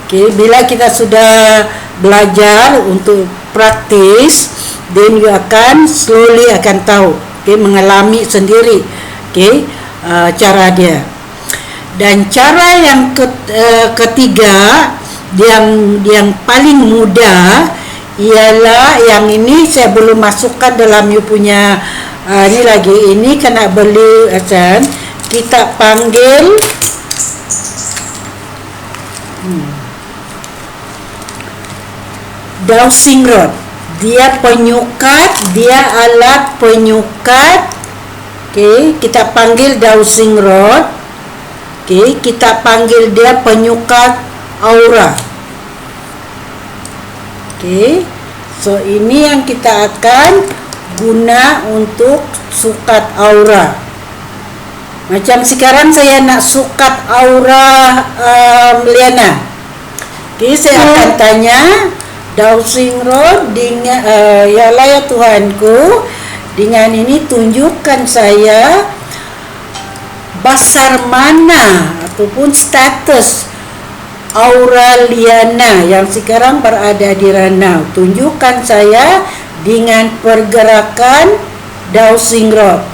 Okay, bila kita sudah belajar untuk praktis, then you akan slowly akan tahu, okay, mengalami sendiri, okay, cara dia. Dan cara yang ketiga, yang paling mudah ialah yang ini saya belum masukkan dalam you punya ni lagi. Ini kena beli asan. Kita panggil dowsing rod. Dia penyukat, dia alat penyukat. Okay, kita panggil dowsing rod. Okay, kita panggil dia penyukat aura. Okay, so ini yang kita akan guna untuk sukat aura. Macam sekarang saya nak sukat aura Liana. Okay, saya akan tanya dowsing rod dengan ya Allah ya Tuhanku, dengan ini tunjukkan saya besar mana ataupun status aura Liana yang sekarang berada di ranau. Tunjukkan saya dengan pergerakan dowsing rod.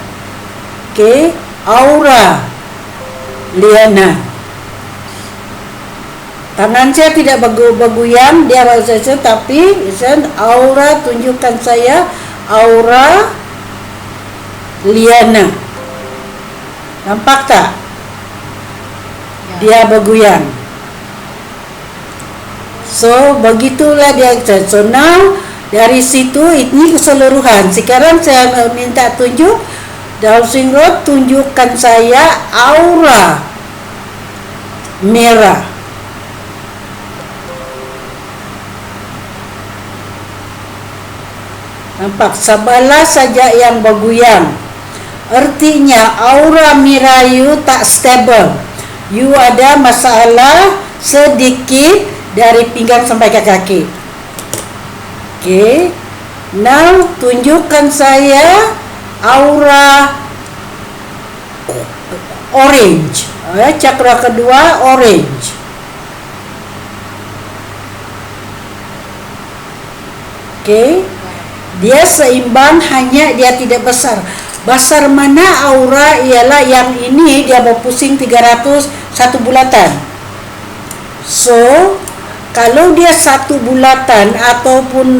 Okay, aura Liana. Tangan saya tidak bergoyang, dia saja, tapi aura, tunjukkan saya aura Liana. Nampak tak? Dia bergoyang. So begitulah dia. So now dari situ ini keseluruhan. Sekarang saya minta tunjuk dowsing rod, tunjukkan saya aura merah. Nampak sebelah saja yang bergoyang. Artinya aura merah you tak stable. You ada masalah sedikit dari pinggang sampai ke kaki. Okay. Now tunjukkan saya aura orange. Cakra kedua orange. Okay. Dia seimbang, hanya dia tidak besar. Besar mana aura ialah yang ini dia berpusing 300 satu bulatan. So kalau dia satu bulatan ataupun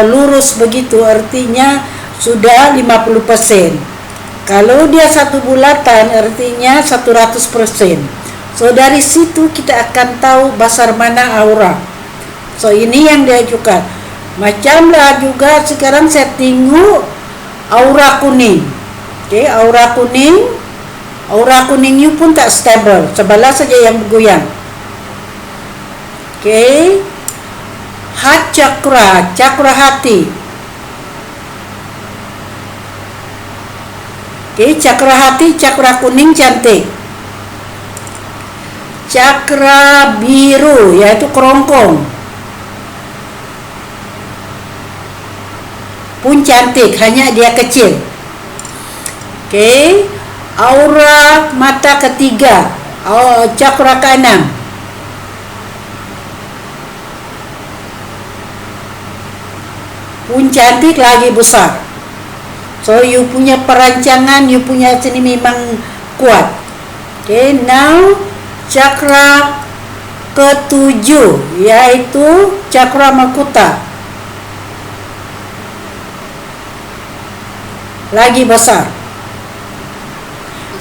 lurus begitu, artinya sudah 50%. Kalau dia satu bulatan, artinya 100%. So dari situ kita akan tahu besar mana aura. So ini yang dia ajukan. Macamlah juga sekarang saya tengok aura kuning. Okay, aura kuning. Aura kuning you pun tak stable. Sebelah saja yang bergoyang. Okay, heart chakra, cakra hati. Okay, cakra hati, cakra kuning cantik. Cakra biru, yaitu kerongkong, pun cantik, hanya dia kecil. Okay, aura mata ketiga, cakra keenam. Pun cantik, lagi besar. So you punya perancangan, you punya sini memang kuat. Okay, now cakra ketujuh, yaitu cakra mahkota, lagi besar.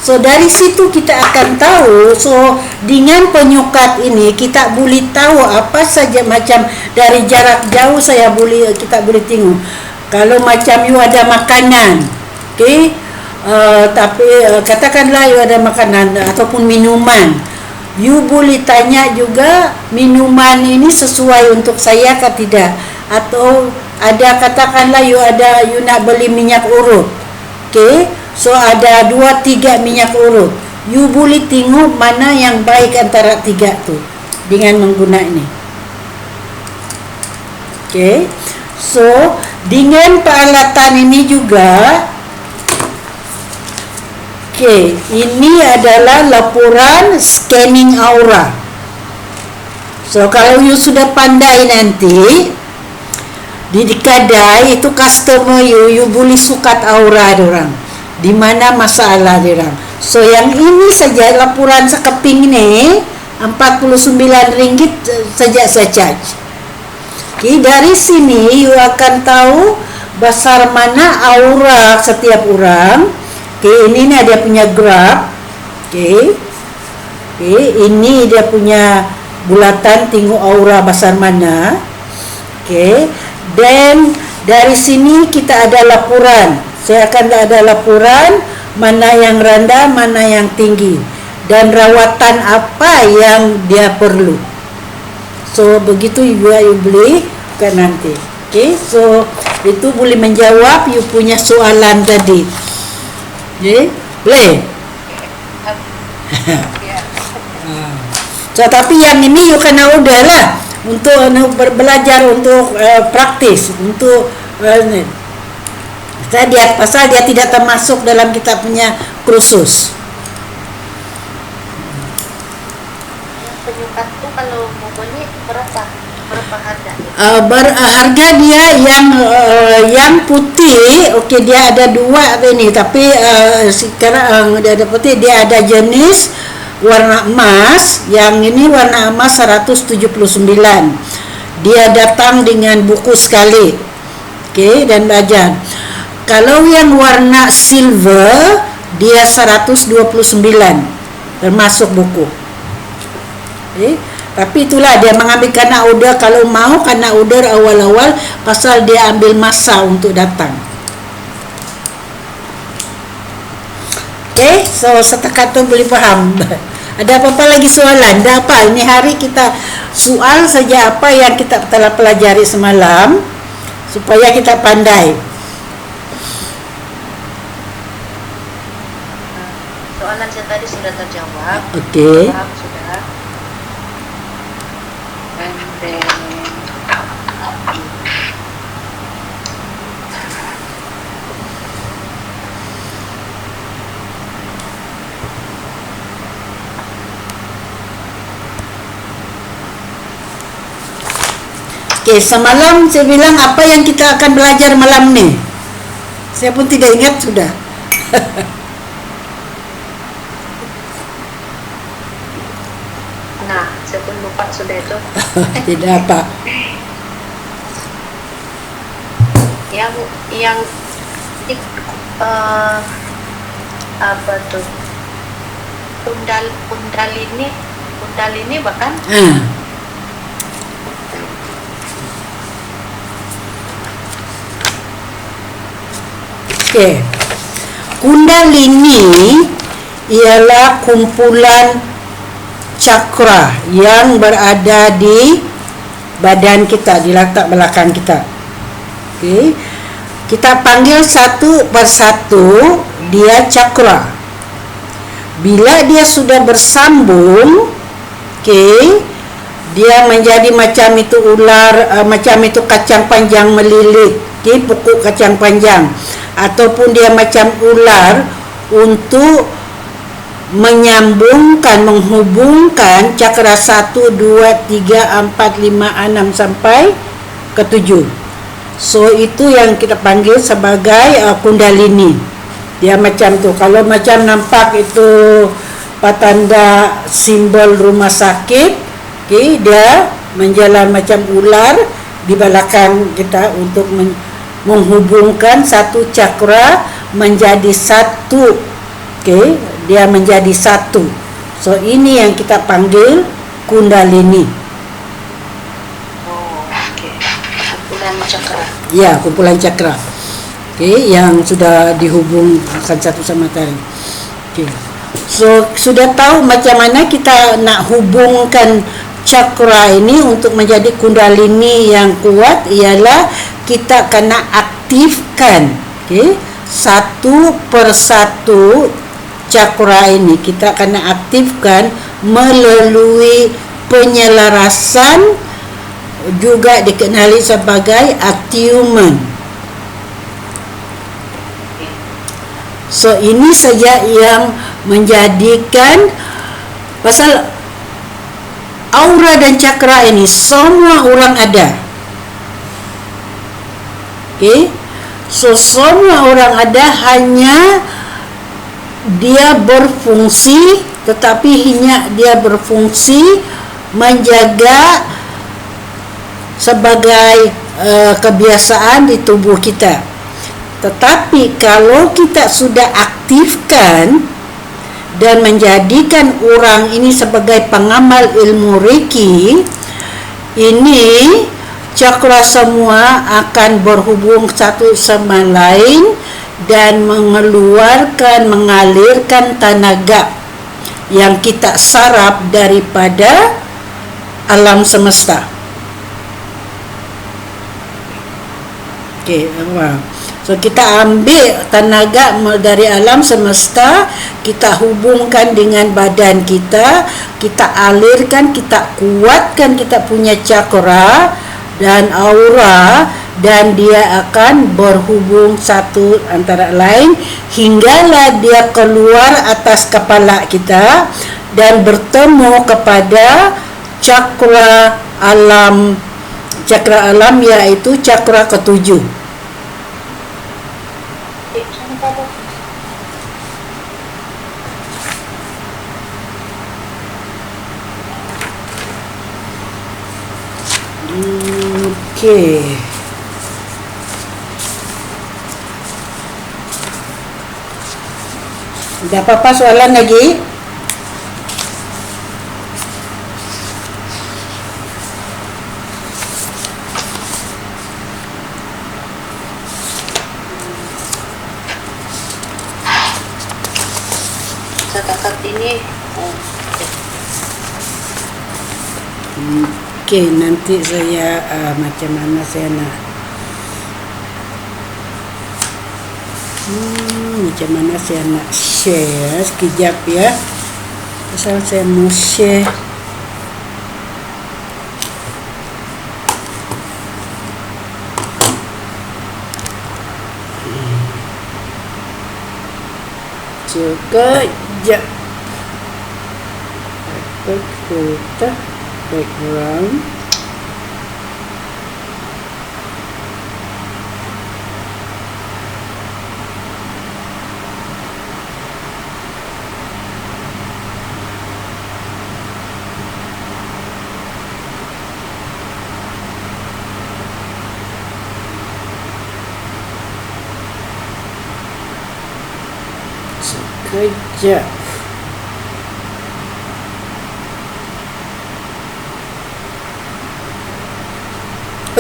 So dari situ kita akan tahu. So dengan penyukat ini kita boleh tahu apa saja, macam dari jarak jauh kita boleh tengok. Kalau macam you ada makanan, okay, tapi katakanlah you ada makanan ataupun minuman, you boleh tanya juga minuman ini sesuai untuk saya atau tidak. Atau ada, katakanlah you nak beli minyak urut, okay, so ada 2-3 minyak urut, you boleh tengok mana yang baik antara 3 tu dengan menggunakan ini. Okay, so dengan peralatan ini juga, okay, ini adalah laporan scanning aura. So kalau you sudah pandai nanti di kedai itu customer you boleh sukat aura orang. Di mana masalah orang. So yang ini saja laporan sekeping ni RM49 saja saya charge. Okay, dari sini you akan tahu besar mana aura setiap orang. Okay, ini dia punya graph. Okay, ini dia punya bulatan tengok aura besar mana. Okay, dan dari sini kita ada laporan. Saya akan ada laporan mana yang rendah, mana yang tinggi, dan rawatan apa yang dia perlu. So begitu juga you boleh kan nanti. Okay, so itu boleh menjawab you punya soalan tadi. Okay, boleh? So tapi yang ini you kena order lah untuk belajar, untuk praktis, untuk dia pasal dia tidak termasuk dalam kita punya kursus. Penyukat tu kalau mau beli berapa harga? Harga dia yang putih, okey, dia ada dua ini, tapi sekarang dia ada putih, dia ada jenis warna emas. Yang ini warna emas 179. Dia datang dengan buku sekali. Okey, dan belajar. Kalau yang warna silver dia 129 termasuk buku. Okay. Tapi itulah dia mengambil kena order, kalau mau kena order awal-awal pasal dia ambil masa untuk datang. Okay, so setakat tu boleh faham. Ada apa-apa lagi soalan? Dah apa? Ini hari kita soal saja apa yang kita telah pelajari semalam supaya kita pandai. Soalan saya tadi sudah terjawab. Okey. Sudah. And then Okey, semalam saya bilang apa yang kita akan belajar malam ni. Saya pun tidak ingat sudah. nah, saya pun lupa sudah itu. Tidak apa. Yang apa tuh? Kundalini bahkan. Okey. Kundalini ialah kumpulan cakra yang berada di badan kita, di latar belakang kita. Okey. Kita panggil satu persatu dia cakra. Bila dia sudah bersambung, okey, dia menjadi macam itu ular, macam itu kacang panjang melilit, okey, pokok kacang panjang, ataupun dia macam ular untuk menyambungkan, menghubungkan cakra 1, 2, 3, 4, 5, 6 sampai ke 7. So itu yang kita panggil sebagai kundalini. Dia macam tu. Kalau macam nampak itu tanda simbol rumah sakit, okay, dia menjalan macam ular di belakang kita untuk menghubungkan satu cakra menjadi satu. Okay, dia menjadi satu. So ini yang kita panggil kundalini. Oh, okey. Kumpulan cakra. Ya, kumpulan cakra. Okay, yang sudah dihubungkan satu sama lain. Okay. So sudah tahu macam mana kita nak hubungkan cakra ini untuk menjadi kundalini yang kuat, ialah kita kena aktifkan, okay, satu persatu cakra ini kita kena aktifkan melalui penyelarasan, juga dikenali sebagai attunement. So ini saja yang menjadikan pasal aura dan cakra ini semua orang ada. Okey. So semua orang ada, hanya dia berfungsi, tetapi hanya dia berfungsi menjaga sebagai kebiasaan di tubuh kita. Tetapi kalau kita sudah aktifkan dan menjadikan orang ini sebagai pengamal ilmu Reiki, ini cakra semua akan berhubung satu sama lain dan mengalirkan tenaga yang kita sarap daripada alam semesta. Okey, so kita ambil tenaga dari alam semesta, kita hubungkan dengan badan kita, kita alirkan, kita kuatkan kita punya cakra dan aura, dan dia akan berhubung satu antara lain hinggalah dia keluar atas kepala kita dan bertemu kepada cakra alam iaitu cakra ketujuh. Okey. Ada apa-apa soalan lagi? Setakat ini Okey, nanti saya macam mana saya nak macam mana saya nak share sekejap ya. Pasal saya mau share sekejap. Kita background. Sekejap.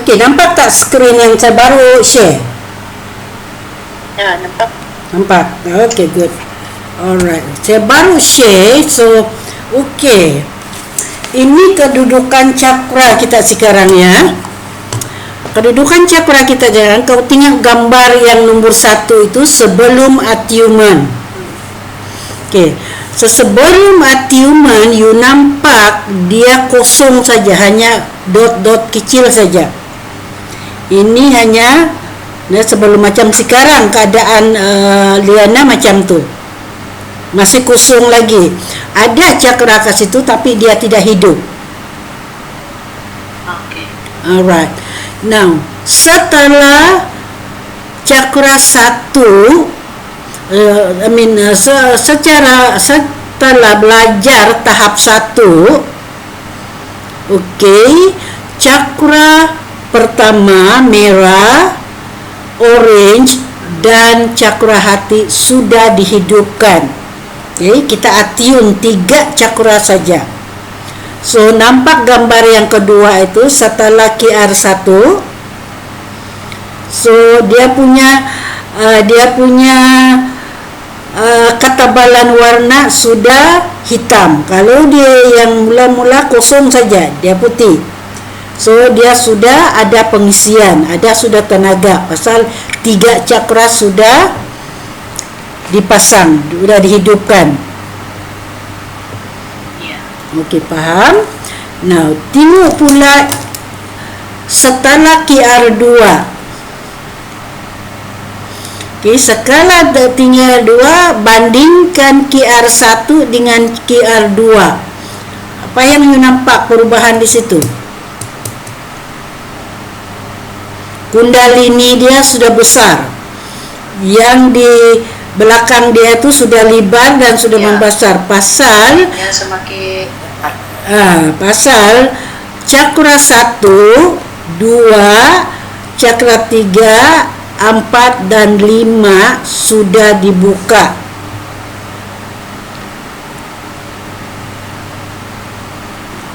Okey, nampak tak skrin yang saya baru share? ya nampak. Nampak? Okey, good. Alright, saya baru share. So, okey. Ini kedudukan cakra kita sekarang ya. Kedudukan cakra kita sekarang, kau tengok gambar yang nombor 1 itu sebelum atiuman. Okey. So, sebelum atiuman, you nampak dia kosong saja, hanya dot-dot kecil saja. Ini hanya sebelum macam sekarang keadaan Liana macam tu. Masih kosong lagi. Ada cakra kat situ tapi dia tidak hidup. Okey. Alright. Now, setelah cakra 1 setelah belajar tahap 1, okey, cakra pertama merah, orange dan cakra hati sudah dihidupkan. Okey, kita attune 3 cakra saja. So nampak gambar yang kedua itu setelah QR1. So dia punya ketebalan warna sudah hitam. Kalau dia yang mula-mula kosong saja, dia putih. So dia sudah ada pengisian, sudah tenaga. Pasal 3 cakra sudah dipasang, sudah dihidupkan. Ya. Okey, faham? Now, tengok pula setelah QR2. Okey, skala tinggal 2, bandingkan QR1 dengan QR2. Apa yang you nampak perubahan di situ? Kundalini dia sudah besar. Yang di belakang dia itu sudah lebar dan sudah membesar. Pasal semakin pasal cakra 1, 2, cakra 3, 4 dan 5 sudah dibuka.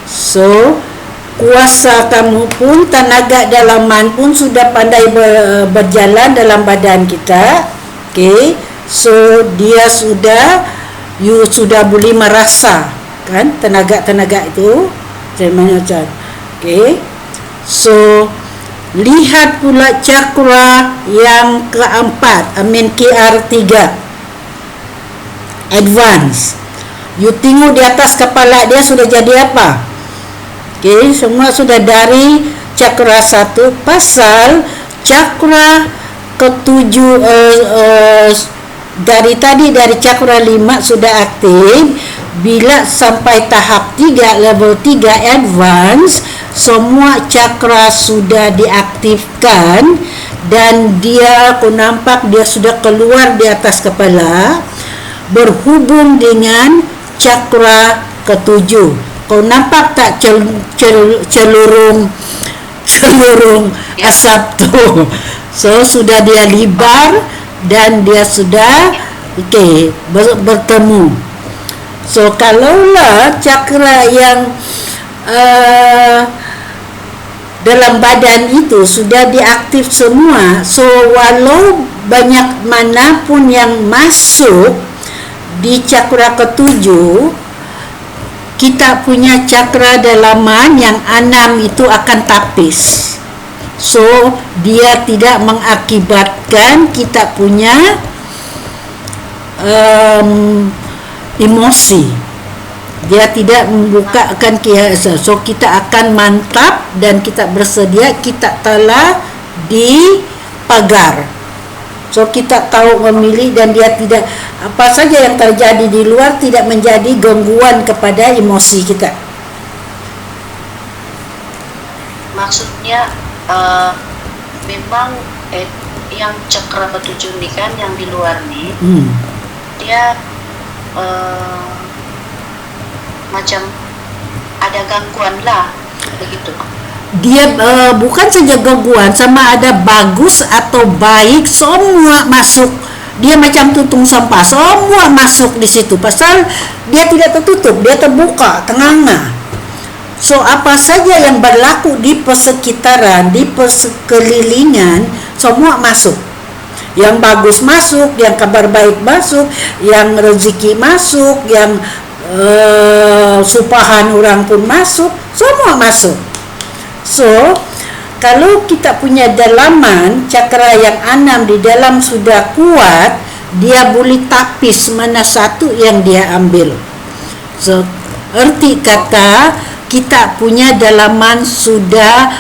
So, kuasa kamu pun, tenaga dalaman pun sudah pandai berjalan dalam badan kita. Okay, so dia sudah, you sudah boleh merasa kan tenaga-tenaga itu macam. Okay, so lihat pula cakra yang keempat, KR3 advance. You tengok di atas kepala dia sudah jadi apa? Okay, semua sudah dari cakra 1. Pasal cakra ketujuh dari cakra 5 sudah aktif. Bila sampai tahap 3, level 3 advance, semua cakra sudah diaktifkan dan dia, aku nampak dia sudah keluar di atas kepala berhubung dengan cakra ketujuh. Kau nampak tak celurung asap tu? So sudah dia libar dan dia sudah bertemu. So kalaulah cakra yang dalam badan itu sudah diaktif semua, so walau banyak manapun yang masuk di cakra ketujuh, kita punya cakra dalaman yang 6 itu akan tapis. So dia tidak mengakibatkan kita punya emosi. Dia tidak membukakan kiasa. So kita akan mantap dan kita bersedia, kita telah di pagar. So kita tahu memilih dan dia tidak, apa saja yang terjadi di luar tidak menjadi gangguan kepada emosi kita. Maksudnya memang yang cakra ketujuh nih kan, yang di luar nih, dia macam ada gangguan lah begitu. Dia bukan saja gangguan, sama ada bagus atau baik, semua masuk. Dia macam tutung sampah, semua masuk di situ. Pasal dia tidak tertutup, dia terbuka, tengah-tengah. So apa saja yang berlaku di persekitaran, di persekelilingan, semua masuk. Yang bagus masuk, yang kabar baik masuk, yang rezeki masuk, yang supahan orang pun masuk, semua masuk. So kalau kita punya dalaman cakra yang 6 di dalam sudah kuat, dia boleh tapis mana satu yang dia ambil. So erti kata kita punya dalaman sudah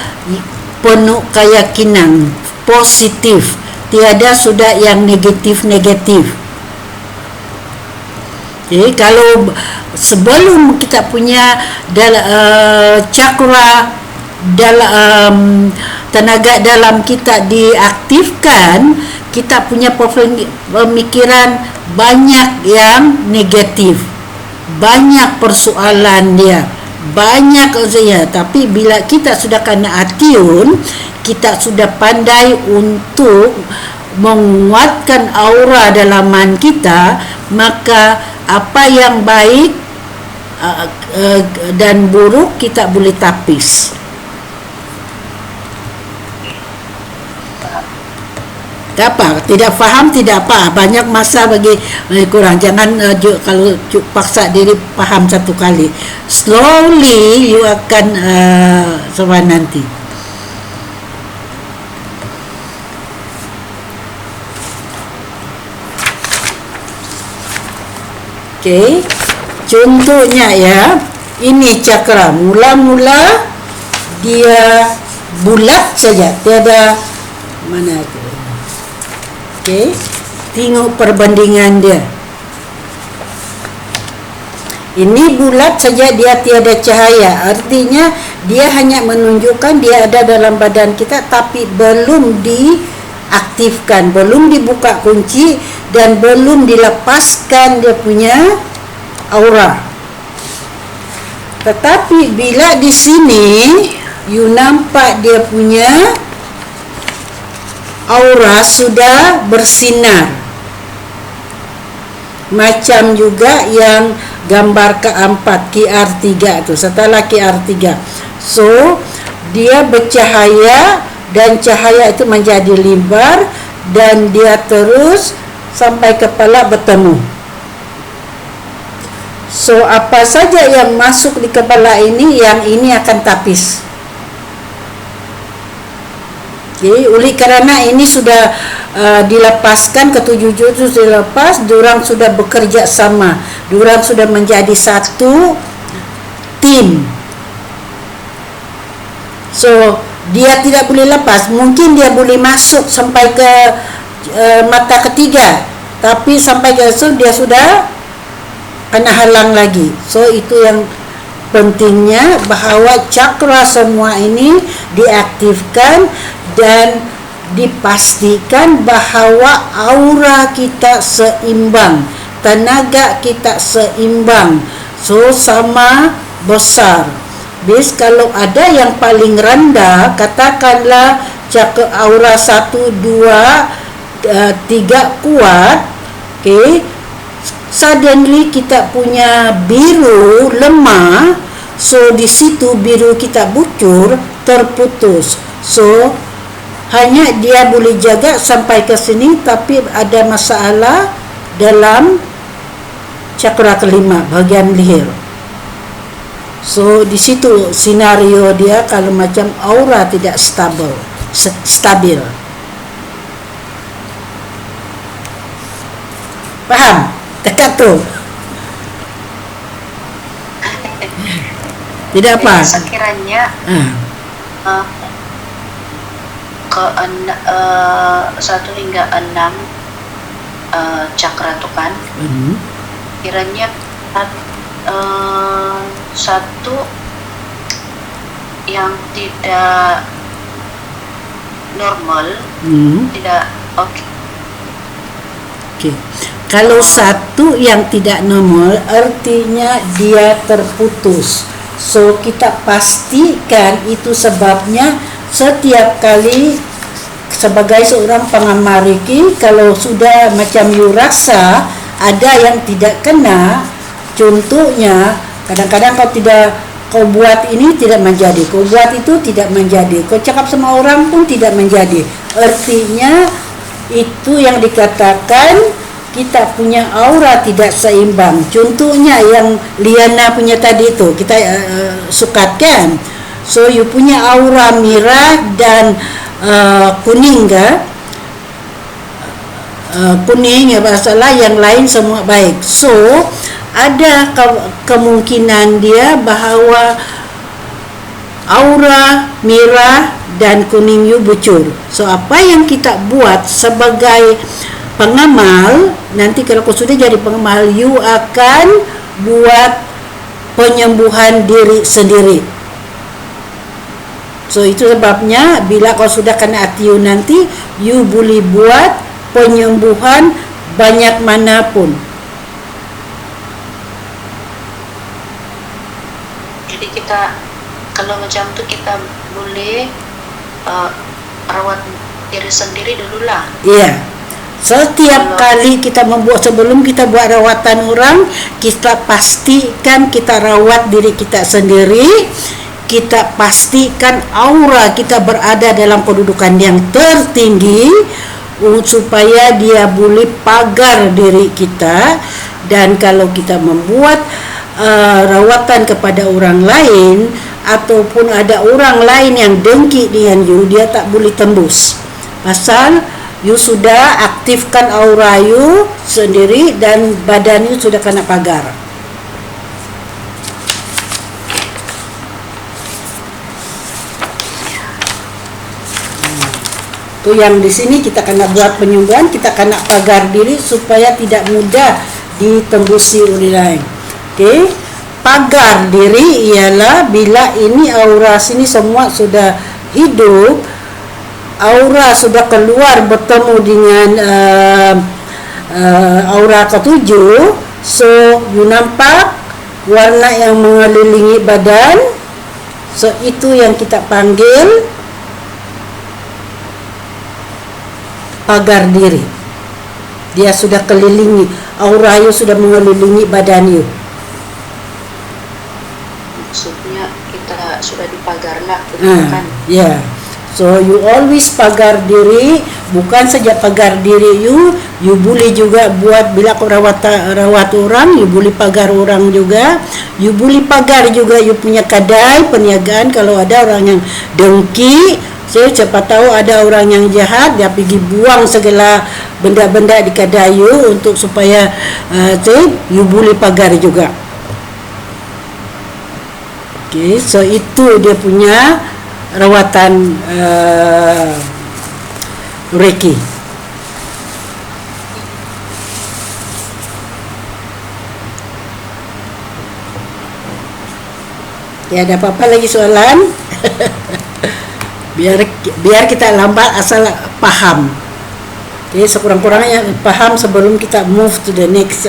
penuh keyakinan positif, tiada sudah yang negatif-negatif. Jadi kalau sebelum kita punya cakra dalam tenaga dalam kita diaktifkan, kita punya pemikiran banyak yang negatif, banyak persoalan dia, banyak saja. Tapi bila kita sudah kena attune, kita sudah pandai untuk menguatkan aura dalaman kita, maka apa yang baik dan buruk kita boleh tapis. Tak apa, tidak faham tidak apa, banyak masa bagi kurang. Jangan kalau paksa diri faham satu kali, slowly you akan sampai nanti. Okay, contohnya ya, ini cakra mula-mula dia bulat saja, tiada mana itu. Okay, tengok perbandingan dia. Ini bulat saja, dia tiada cahaya. Artinya dia hanya menunjukkan dia ada dalam badan kita, tapi belum diaktifkan, belum dibuka kunci, dan belum dilepaskan dia punya aura. Tetapi bila di sini you nampak dia punya aura sudah bersinar, macam juga yang gambar keempat QR3 tu, setelah QR3. So dia bercahaya dan cahaya itu menjadi lebar dan dia terus sampai kepala bertemu. So apa saja yang masuk di kepala ini, yang ini akan tapis. Jadi oleh kerana ini sudah dilepaskan, ketujuh juz dilepas, diorang sudah bekerja sama, diorang sudah menjadi satu tim. So dia tidak boleh lepas. Mungkin dia boleh masuk sampai ke mata ketiga, tapi sampai ke situ dia sudah kena halang lagi. So itu yang pentingnya, bahawa cakra semua ini diaktifkan dan dipastikan bahawa aura kita seimbang, tenaga kita seimbang, so sama besar. Bis kalau ada yang paling rendah, katakanlah cakra aura 1, 2, 3 kuat, okay, suddenly kita punya biru lemah, so di situ biru kita bocor, terputus. So hanya dia boleh jaga sampai ke sini, tapi ada masalah dalam cakra kelima, bahagian leher. So di situ senario dia kalau macam aura tidak stabil. Faham? Dekat tu. Tidak apa. Sekiranya ke 1 hingga 6 cakra tu kan, kiranya satu yang tidak normal, tidak okey. Kalau satu yang tidak normal, artinya dia terputus. So kita pastikan itu sebabnya. Setiap kali sebagai seorang pengamal Reiki, kalau sudah macam you rasa ada yang tidak kena, contohnya kadang-kadang kau buat ini tidak menjadi, kau buat itu tidak menjadi, kau cakap sama orang pun tidak menjadi, artinya itu yang dikatakan kita punya aura tidak seimbang. Contohnya yang Liana punya tadi itu kita sukatkan. So you punya aura merah dan kuning ke? Kuning ya masalah, yang lain semua baik. So ada kemungkinan dia bahawa aura merah dan kuning you bocor. So apa yang kita buat sebagai pengamal, nanti kalau kau sudah jadi pengamal, you akan buat penyembuhan diri sendiri. So itu sebabnya bila kau sudah kena atiu nanti, you boleh buat penyembuhan banyak manapun. Jadi kita kalau macam tu kita boleh rawat diri sendiri dululah. Iya. Setiap kali kita membuat, sebelum kita buat rawatan orang, kita pastikan kita rawat diri kita sendiri. Kita pastikan aura kita berada dalam kedudukan yang tertinggi supaya dia boleh pagar diri kita. Dan kalau kita membuat rawatan kepada orang lain, ataupun ada orang lain yang dengki dengan you, dia tak boleh tembus, pasal you sudah aktifkan aura you sendiri dan badan you sudah kena pagar. Tu yang di sini kita kena buat penyembuhan, kita kena pagar diri supaya tidak mudah ditembusi oleh lain. Okey. pagar diri ialah bila ini aura sini semua sudah hidup, aura sudah keluar bertemu dengan aura ketujuh, so you nampak warna yang mengelilingi badan, so itu yang kita panggil pagar diri. Dia sudah kelilingi, aura you sudah mengelilingi badan you. Maksudnya kita sudah dipagar lah, kan? Yeah. So you always pagar diri, bukan saja pagar diri you boleh juga buat bila kau rawat orang, you boleh pagar orang juga, you boleh pagar juga you punya kedai perniagaan. Kalau ada orang yang dengki, siapa tahu ada orang yang jahat, dia pergi buang segala benda-benda di kedai you untuk supaya you boleh pagar juga. Okay, so itu dia punya rawatan Reiki. Ya, ada apa-apa lagi soalan? biar kita lambat asal paham. Okay, sekurang-kurangnya paham sebelum kita move to the next.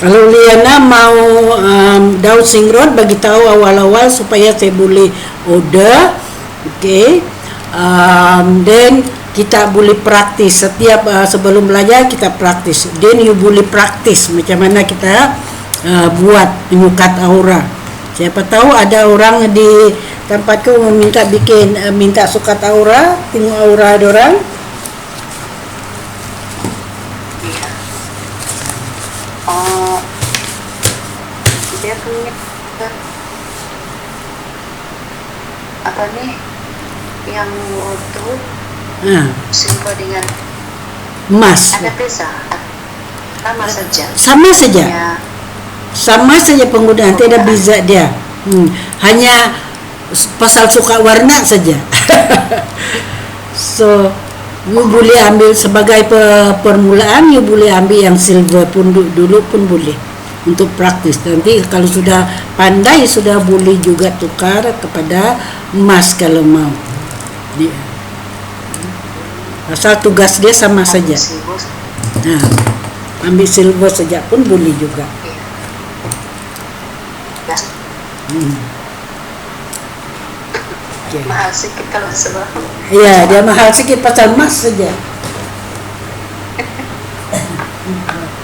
Kalau Liana mau dowsing rod, bagi tahu awal-awal supaya saya boleh order. Okay. Then kita boleh praktis setiap sebelum belajar kita praktis. Then you boleh praktis macam mana kita buat penyukat aura. Siapa tahu ada orang di tempatku meminta minta sukat aura, tengok aura ada orang. Dia punya apa nih yang itu silver dengan emas. Ada beza, sama saja. Sama saja. Ya. Sama saja penggunaan, tidak beza dia. Hanya pasal suka warna saja. So you boleh ambil sebagai permulaan, you boleh ambil yang silver pun dulu pun boleh untuk praktis. Nanti kalau sudah pandai sudah boleh juga tukar kepada emas kalau mau. Dia asal tugas dia sama saja. Ambil silver saja pun boleh juga. Okay. Mahal sikit kalau sebab. Ya, dia mahal sikit pasal emas saja.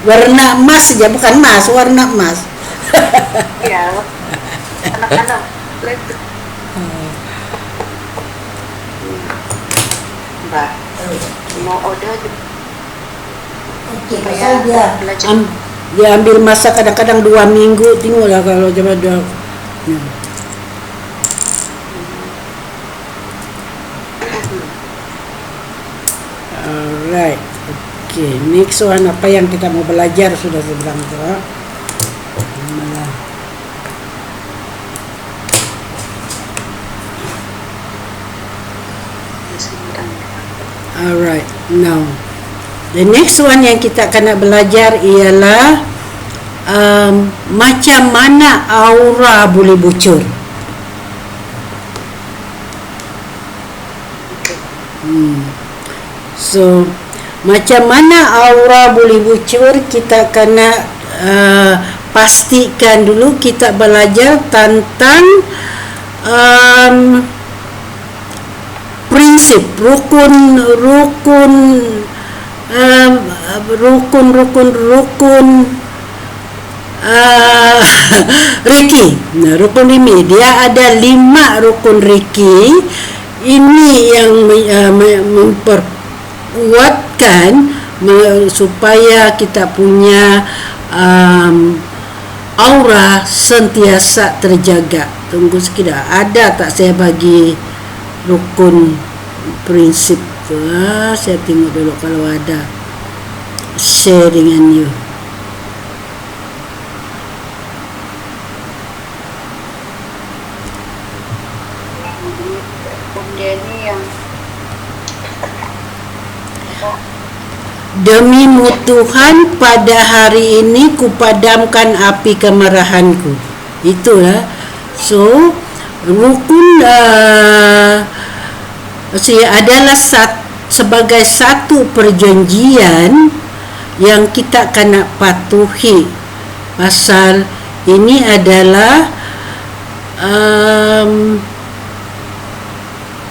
Warna emas saja, bukan emas, warna emas. Ya, anak-anak Mbak, mau order pasal dia ambil masa kadang-kadang 2 minggu, tengoklah kalau coba dia. Alright. Okay, next one apa yang kita mau belajar sudah saya bilang tu. Alright, now the next one yang kita akan belajar ialah macam mana aura boleh bocor. So macam mana aura boleh bocor, kita kena pastikan dulu kita belajar tentang prinsip rukun Reiki. Nah, rukun ini dia ada 5 rukun Reiki. Ini yang memperkuatkan supaya kita punya aura sentiasa terjaga. Tunggu sekejap, ada tak saya bagi rukun prinsip tu? Saya tengok dulu kalau ada, share dengan you. Demimu Tuhan, pada hari ini kupadamkan api kemarahanku. Itulah. So rukun adalah sebagai satu perjanjian yang kita kena patuhi. Pasal ini adalah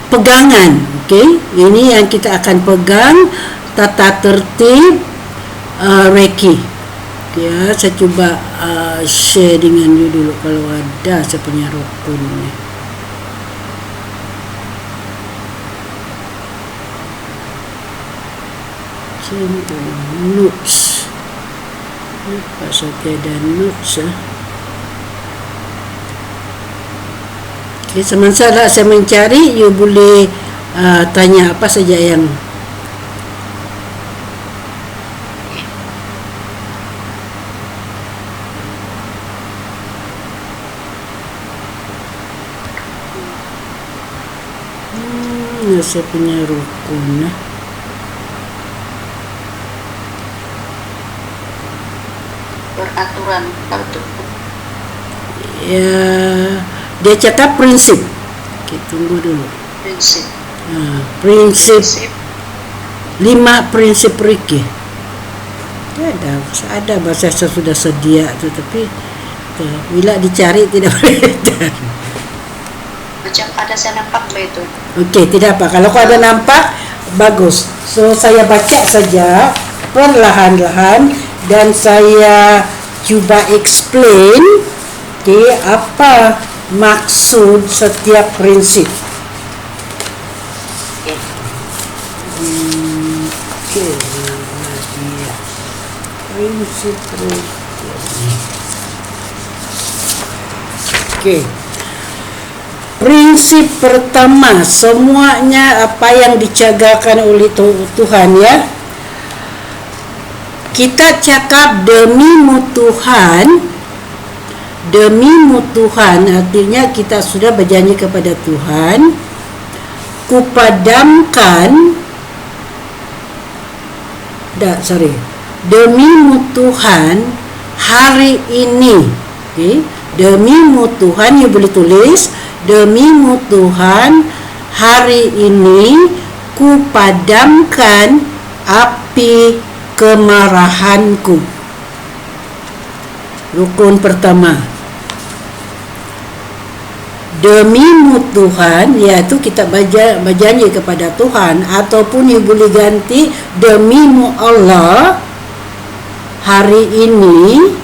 pegangan, okey? Ini yang kita akan pegang, tata tertib Reiki. Ya, saya cuba share dengan you dulu kalau ada saya punya rukun ni. Notes. Apa saja ada notes Okay, semasa saya mencari, you boleh tanya apa saja yang saya punya rukun. Peraturan Ya, dia cakap prinsip. Okay, tunggu dulu. prinsip. Prinsip 5 prinsip Reiki. Ada bahasa saya sudah sedia tu, tapi bila dicari tidak boleh. Macam ada saya nampak begitu. Okey, tidak apa. Kalau kau ada nampak, bagus. So saya baca saja perlahan-lahan dan saya cuba explain apa maksud setiap prinsip. Okey. Prinsip. Okey. Prinsip pertama, semuanya apa yang dicagakan oleh Tuhan, ya. Kita cakap demimu Tuhan, artinya kita sudah berjanji kepada Tuhan, demimu Tuhan hari ini. Okay? Demimu Tuhan, you boleh tulis, demimu Tuhan hari ini kupadamkan api kemarahanku. Rukun pertama, demimu Tuhan, iaitu kita berjanji kepada Tuhan, ataupun you boleh ganti demimu Allah, hari ini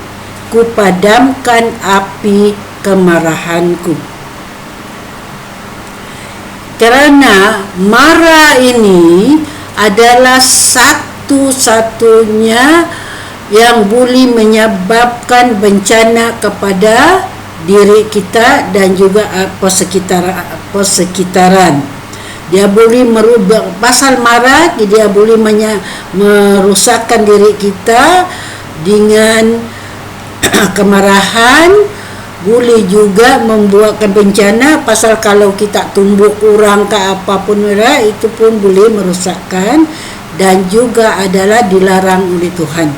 kupadamkan api kemarahanku. Kerana marah ini adalah satu-satunya yang boleh menyebabkan bencana kepada diri kita dan juga persekitaran. Dia boleh merubah, pasal marah dia boleh merusakkan diri kita dengan kemarahan, boleh juga membuatkan bencana. Pasal kalau kita tumbuk orang ke apapun itu pun boleh merosakkan, dan juga adalah dilarang oleh Tuhan.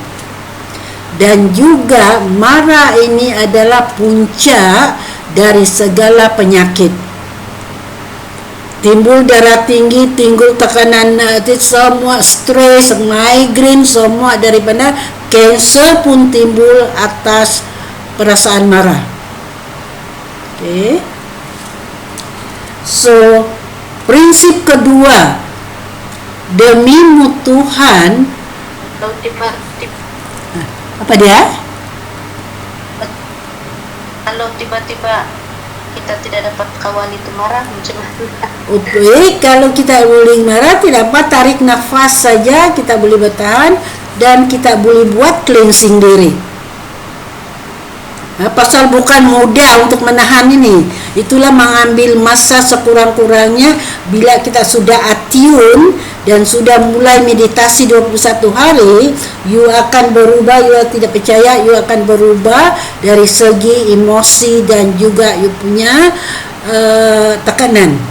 Dan juga marah ini adalah puncak dari segala penyakit. Timbul darah tinggi, timbul tekanan, semua stres, migrain, semua daripada kanser pun timbul atas perasaan marah. Okay. So prinsip kedua, demimu Tuhan. Apa dia? Kalau tiba-tiba kita tidak dapat kawal itu marah, macam mana? Okay, kalau kita boleh marah, tidak apa, tarik nafas saja, kita boleh bertahan dan kita boleh buat cleansing diri. Pasal bukan mudah untuk menahan ini. Itulah mengambil masa sekurang-kurangnya. Bila kita sudah attune dan sudah mulai meditasi 21 hari, you akan berubah. You tidak percaya, you akan berubah dari segi emosi dan juga you punya tekanan.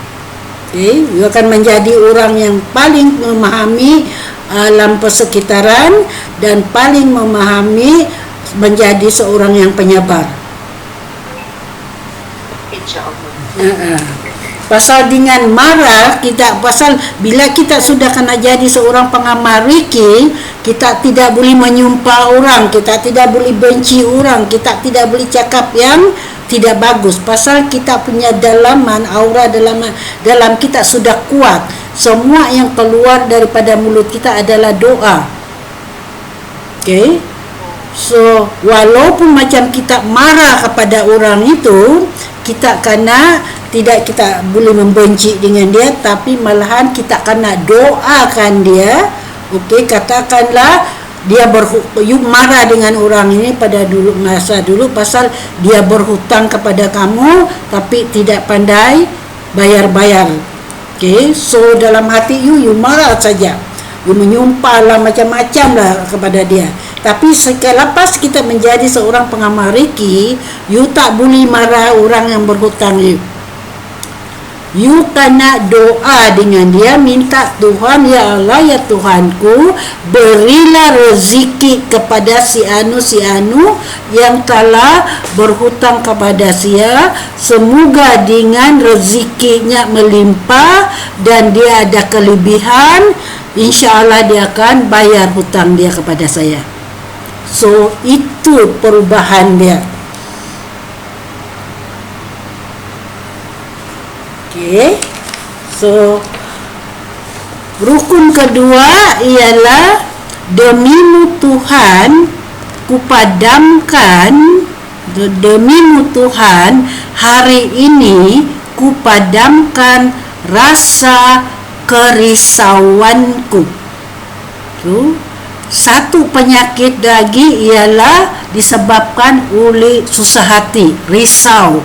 Okay? You akan menjadi orang yang paling memahami alam persekitaran, dan paling memahami menjadi seorang yang penyabar. InsyaAllah. Pasal dengan marah kita, pasal bila kita sudah kena jadi seorang pengamal Reiki, kita tidak boleh menyumpah orang, kita tidak boleh benci orang, kita tidak boleh cakap yang tidak bagus. Pasal kita punya dalaman, aura dalam kita sudah kuat. Semua yang keluar daripada mulut kita adalah doa. Okay? So, walaupun macam kita marah kepada orang itu, kita kita boleh membenci dengan dia, tapi malahan kita kena doakan dia. Okey, katakanlah dia marah dengan orang ini pada masa dulu pasal dia berhutang kepada kamu tapi tidak pandai bayar-bayar. Okey, so dalam hati you marah saja. You menyumpah lah macam-macam lah kepada dia. Tapi selepas kita menjadi seorang pengamal Reiki, you tak boleh marah orang yang berhutang you. You kena doa dengan dia, minta Tuhan, ya Allah, ya Tuhanku, berilah rezeki kepada si anu yang telah berhutang kepada saya. Semoga dengan rezekinya melimpah dan dia ada kelebihan, insya-Allah dia akan bayar hutang dia kepada saya. So itu perubahan dia. Okay. So rukun kedua ialah demimu Tuhan kupadamkan, demimu Tuhan hari ini kupadamkan rasa kerisauanku. So, satu penyakit lagi ialah disebabkan oleh susah hati, risau.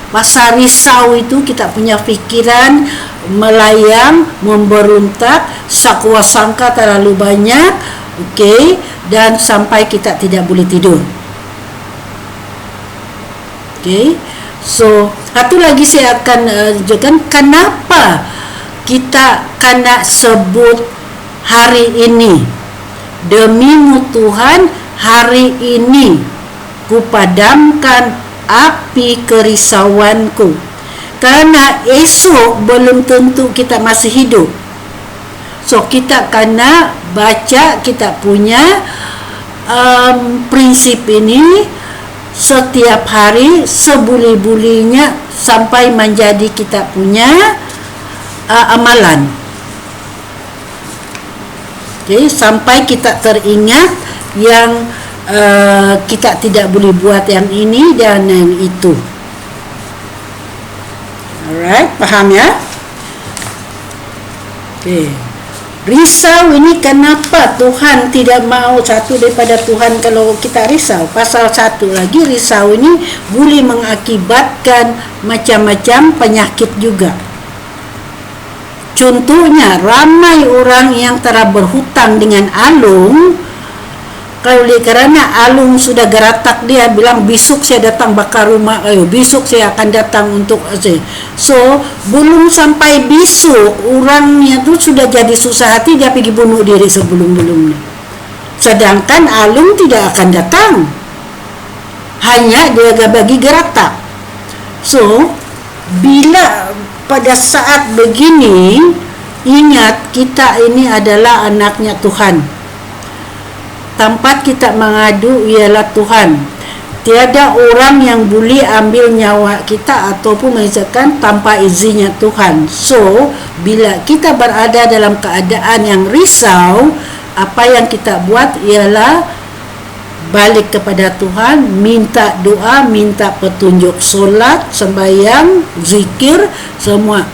Pasal risau itu kita punya fikiran melayang, memberontak, sakwa sangka terlalu banyak, okey, dan sampai kita tidak boleh tidur. Okey. So, satu lagi saya akan jelaskan kenapa kita kena sebut hari ini. Demimu Tuhan hari ini kupadamkan api kerisauanku. Kerana esok belum tentu kita masih hidup. So kita kena baca kita punya prinsip ini setiap hari sebuli-bulinya sampai menjadi kita punya amalan. Okay, sampai kita teringat yang kita tidak boleh buat yang ini dan yang itu. Alright, faham ya? Okay. Risau ini kenapa Tuhan tidak mau? Satu daripada Tuhan kalau kita risau. Pasal satu lagi, risau ini boleh mengakibatkan macam-macam penyakit juga. Contohnya, ramai orang yang telah berhutang dengan alung. Kalau kerana alung sudah geratak dia bilang besok saya datang bakar rumah, besok saya akan datang untuk so belum sampai besok orangnya tu sudah jadi susah hati, dia pergi bunuh diri sebelum-belumnya. Sedangkan alung tidak akan datang, hanya dia bagi geratak. So bila pada saat begini, ingat kita ini adalah anaknya Tuhan. Tempat kita mengadu ialah Tuhan. Tiada orang yang boleh ambil nyawa kita ataupun mengisahkan tanpa izinnya Tuhan. So, bila kita berada dalam keadaan yang risau, apa yang kita buat ialah balik kepada Tuhan, minta doa, minta petunjuk, solat, sembahyang, zikir, semua.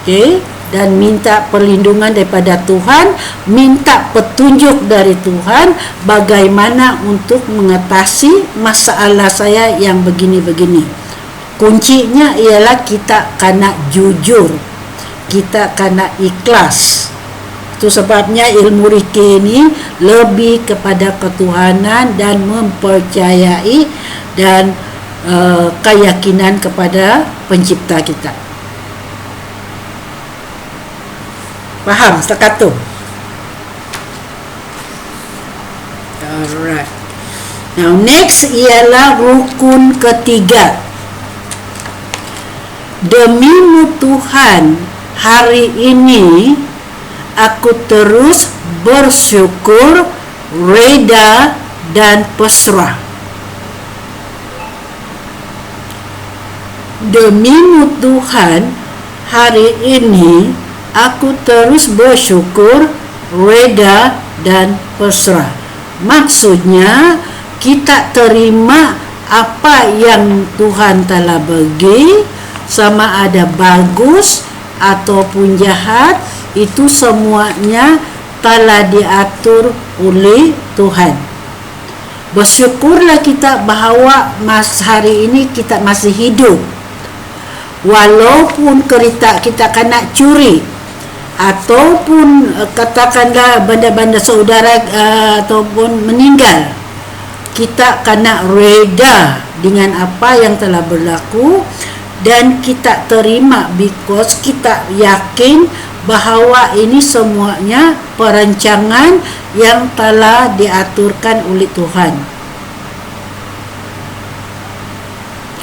Okey? Dan minta perlindungan daripada Tuhan, minta petunjuk dari Tuhan bagaimana untuk mengatasi masalah saya yang begini-begini. Kuncinya ialah kita kena jujur, kita kena ikhlas. Itu sebabnya ilmu Reiki ini lebih kepada ketuhanan dan mempercayai dan keyakinan kepada pencipta kita. Faham setakat tu? Alright. Now next ialah rukun ketiga. Demi Tuhan, hari ini aku terus bersyukur, reda dan pasrah. Demi Tuhan, hari ini aku terus bersyukur, reda dan pasrah. Maksudnya kita terima apa yang Tuhan telah bagi, sama ada bagus ataupun jahat, itu semuanya telah diatur oleh Tuhan. Bersyukurlah kita bahawa hari ini kita masih hidup. Walaupun kita kena curi ataupun katakanlah benda-benda saudara ataupun meninggal, kita kena reda dengan apa yang telah berlaku dan kita terima, because kita yakin bahawa ini semuanya perancangan yang telah diaturkan oleh Tuhan.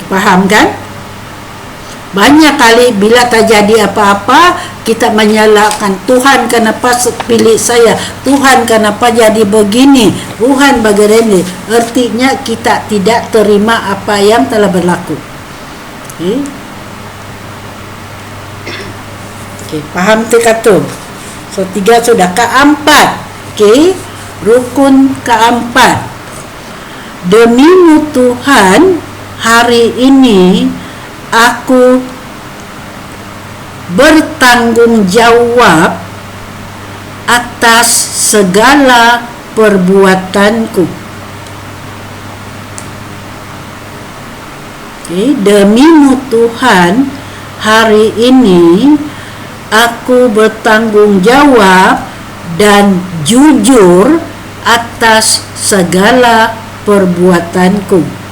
Faham kan? Banyak kali bila terjadi apa-apa, kita menyalahkan Tuhan, kenapa pilih saya, Tuhan kenapa jadi begini, Tuhan bagaimana. Artinya kita tidak terima apa yang telah berlaku. Okay, faham tiga tu? So 3 sudah. Keempat, rukun keempat. Demi Tuhan, hari ini aku bertanggung jawab atas segala perbuatanku. Demi Tuhan, hari ini aku bertanggung jawab dan jujur atas segala perbuatanku.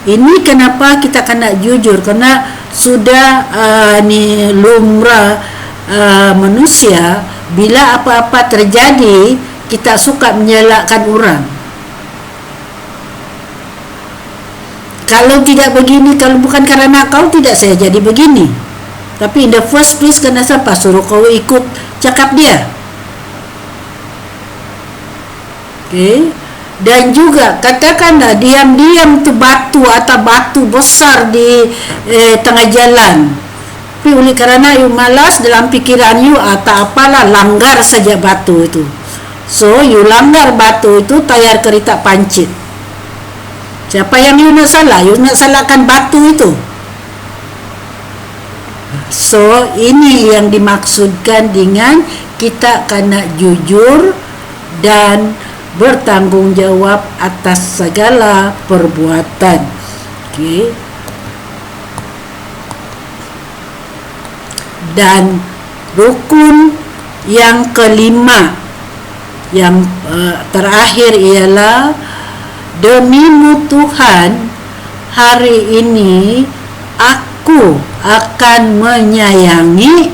Ini kenapa kita kena jujur, karena sudah ni lumrah manusia, bila apa-apa terjadi kita suka menyalahkan orang. Kalau tidak begini, kalau bukan karena kau, tidak saya jadi begini. Tapi in the first place, kenapa suruh kau ikut cakap dia? Dan juga katakanlah diam-diam tu batu atau batu besar di tengah jalan, tapi oleh kerana you malas, dalam pikiran you atau apalah, langgar saja batu itu. So you langgar batu itu, tayar kereta pancit. Siapa yang you nak salah? You nak salahkan batu itu. So ini yang dimaksudkan dengan kita kena jujur dan bertanggung jawab atas segala perbuatan. Dan rukun yang kelima, yang terakhir ialah demi Tuhan, hari ini aku akan menyayangi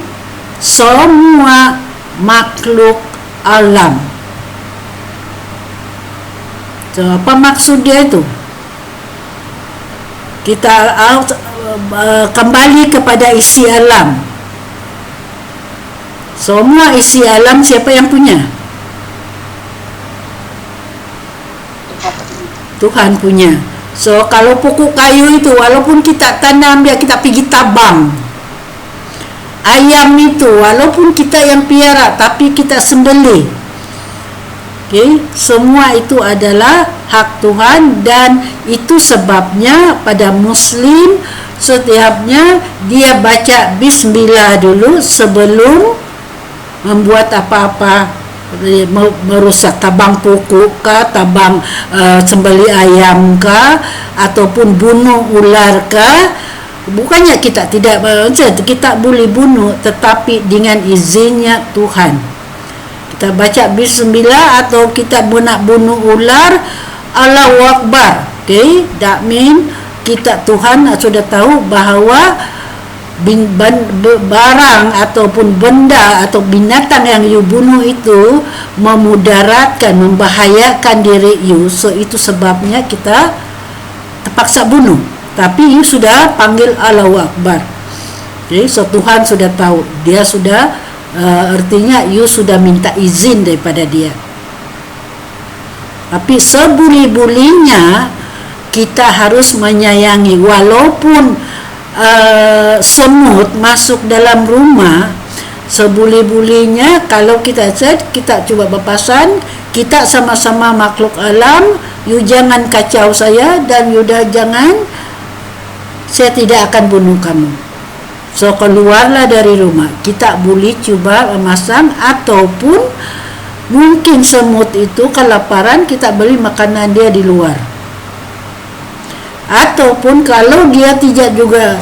semua makhluk alam. So, apa maksud dia itu? Kita kembali kepada isi alam. Semua isi alam siapa yang punya? Tuhan punya. So kalau pokok kayu itu, walaupun kita tanam dia, kita pergi tabang. Ayam itu, walaupun kita yang piara, tapi kita sembelih. Semua itu adalah hak Tuhan, dan itu sebabnya pada Muslim setiapnya dia baca Bismillah dulu sebelum membuat apa-apa, merusak tabang pokok kah, tabang sembelih ayam kah, ataupun bunuh ular kah. Bukannya kita tidak, kita boleh bunuh, tetapi dengan izinnya Tuhan. Kita baca Bismillah, atau kita nak bunuh ular, Allahu Akbar. That mean kita, Tuhan sudah tahu bahawa barang ataupun benda atau binatang yang you bunuh itu memudaratkan, membahayakan diri you, so itu sebabnya kita terpaksa bunuh. Tapi you sudah panggil Allahu Akbar. Okay, so Tuhan sudah tahu, dia sudah artinya you sudah minta izin daripada dia. Tapi sebuli-bulinya kita harus menyayangi, walaupun semut masuk dalam rumah, sebuli-bulinya kalau kita cuba berpasan, kita sama-sama makhluk alam, you jangan kacau saya dan you jangan, saya tidak akan bunuh kamu. So keluarlah dari rumah, kita boleh cuba memasang, ataupun mungkin semut itu kelaparan, kita beli makanan dia di luar. Ataupun kalau dia tidak juga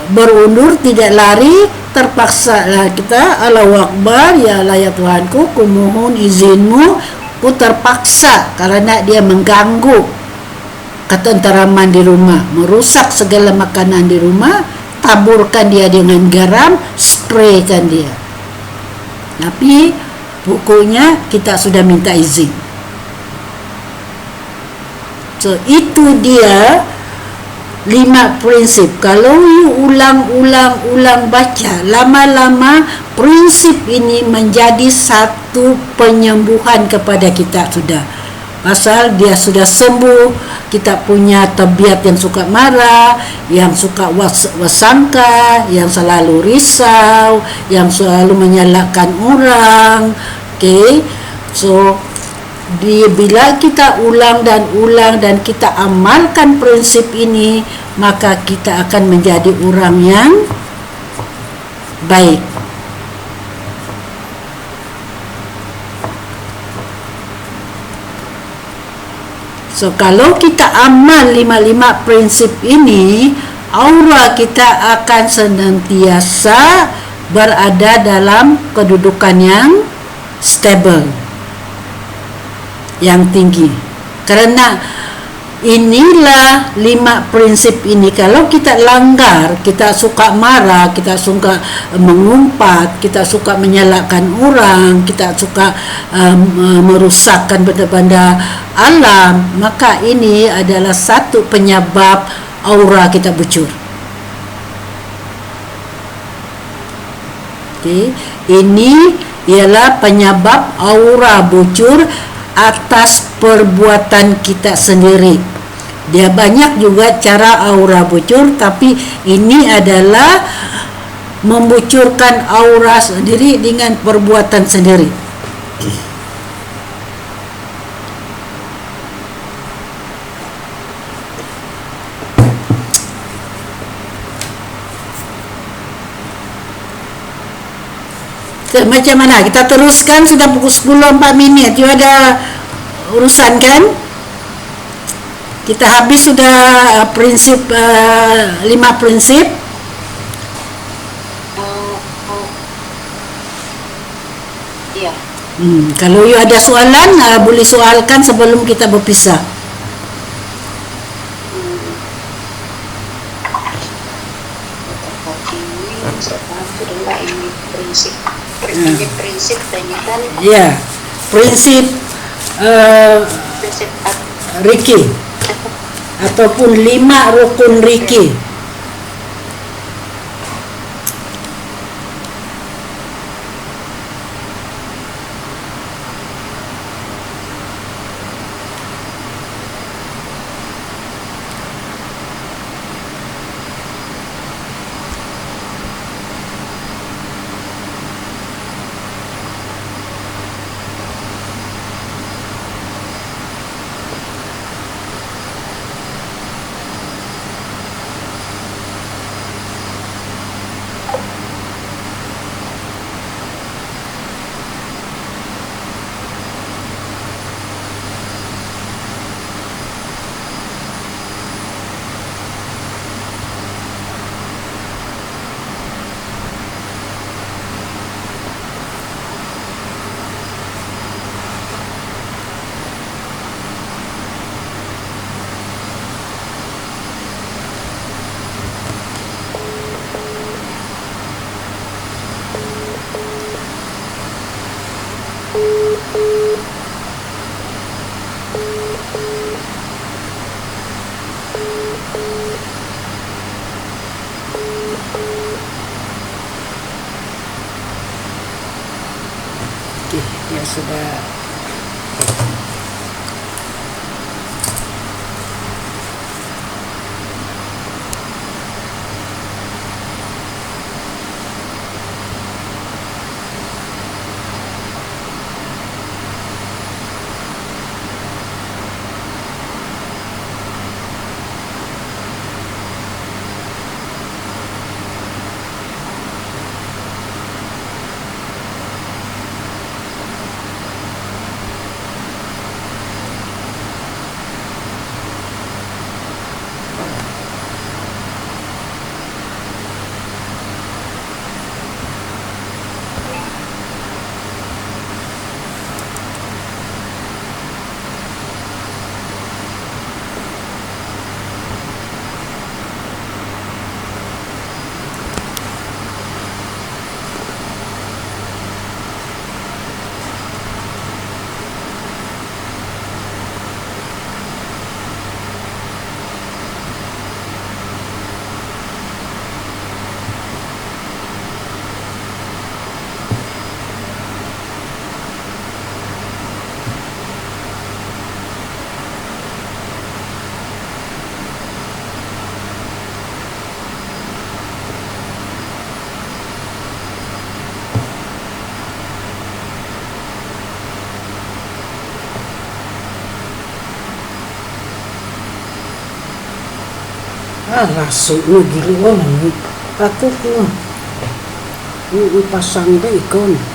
berundur, tidak lari, terpaksa kita Allahu Akbar, ya Allah ya Tuhanku, kumohon izinmu, ku terpaksa karena dia mengganggu ketenteraman di rumah, merusak segala makanan di rumah, taburkan dia dengan garam, spraykan dia. Tapi pokoknya kita sudah minta izin. So itu dia 5 prinsip. Kalau you ulang-ulang baca, lama-lama prinsip ini menjadi satu penyembuhan kepada kita sudah. Pasal dia sudah sembuh, kita punya tabiat yang suka marah, yang suka wasangka, yang selalu risau, yang selalu menyalahkan orang. Okay, so bila kita ulang dan kita amalkan prinsip ini, maka kita akan menjadi orang yang baik. So kalau kita amal 5 prinsip ini, aura kita akan senantiasa berada dalam kedudukan yang stable, yang tinggi. Karena inilah 5 prinsip ini, kalau kita langgar, kita suka marah, kita suka mengumpat, kita suka menyalahkan orang, kita suka merusakkan benda-benda alam, maka ini adalah satu penyebab aura kita bocor. Okay. Ini ialah penyebab aura bocor atas perbuatan kita sendiri. Dia banyak juga cara aura bocor, tapi ini adalah membocorkan aura sendiri dengan perbuatan sendiri. Macam mana? Kita teruskan, sudah pukul 10:04. You ada urusan kan? Kita habis sudah prinsip 5 prinsip. Iya. Kalau you ada soalan, boleh soalkan sebelum kita berpisah. Ini prinsip tanya kan? Ya, prinsip Prinsip Riki ataupun 5 rukun Riki. sudah. Rasuk gili orang aku ku pasang deh ikon.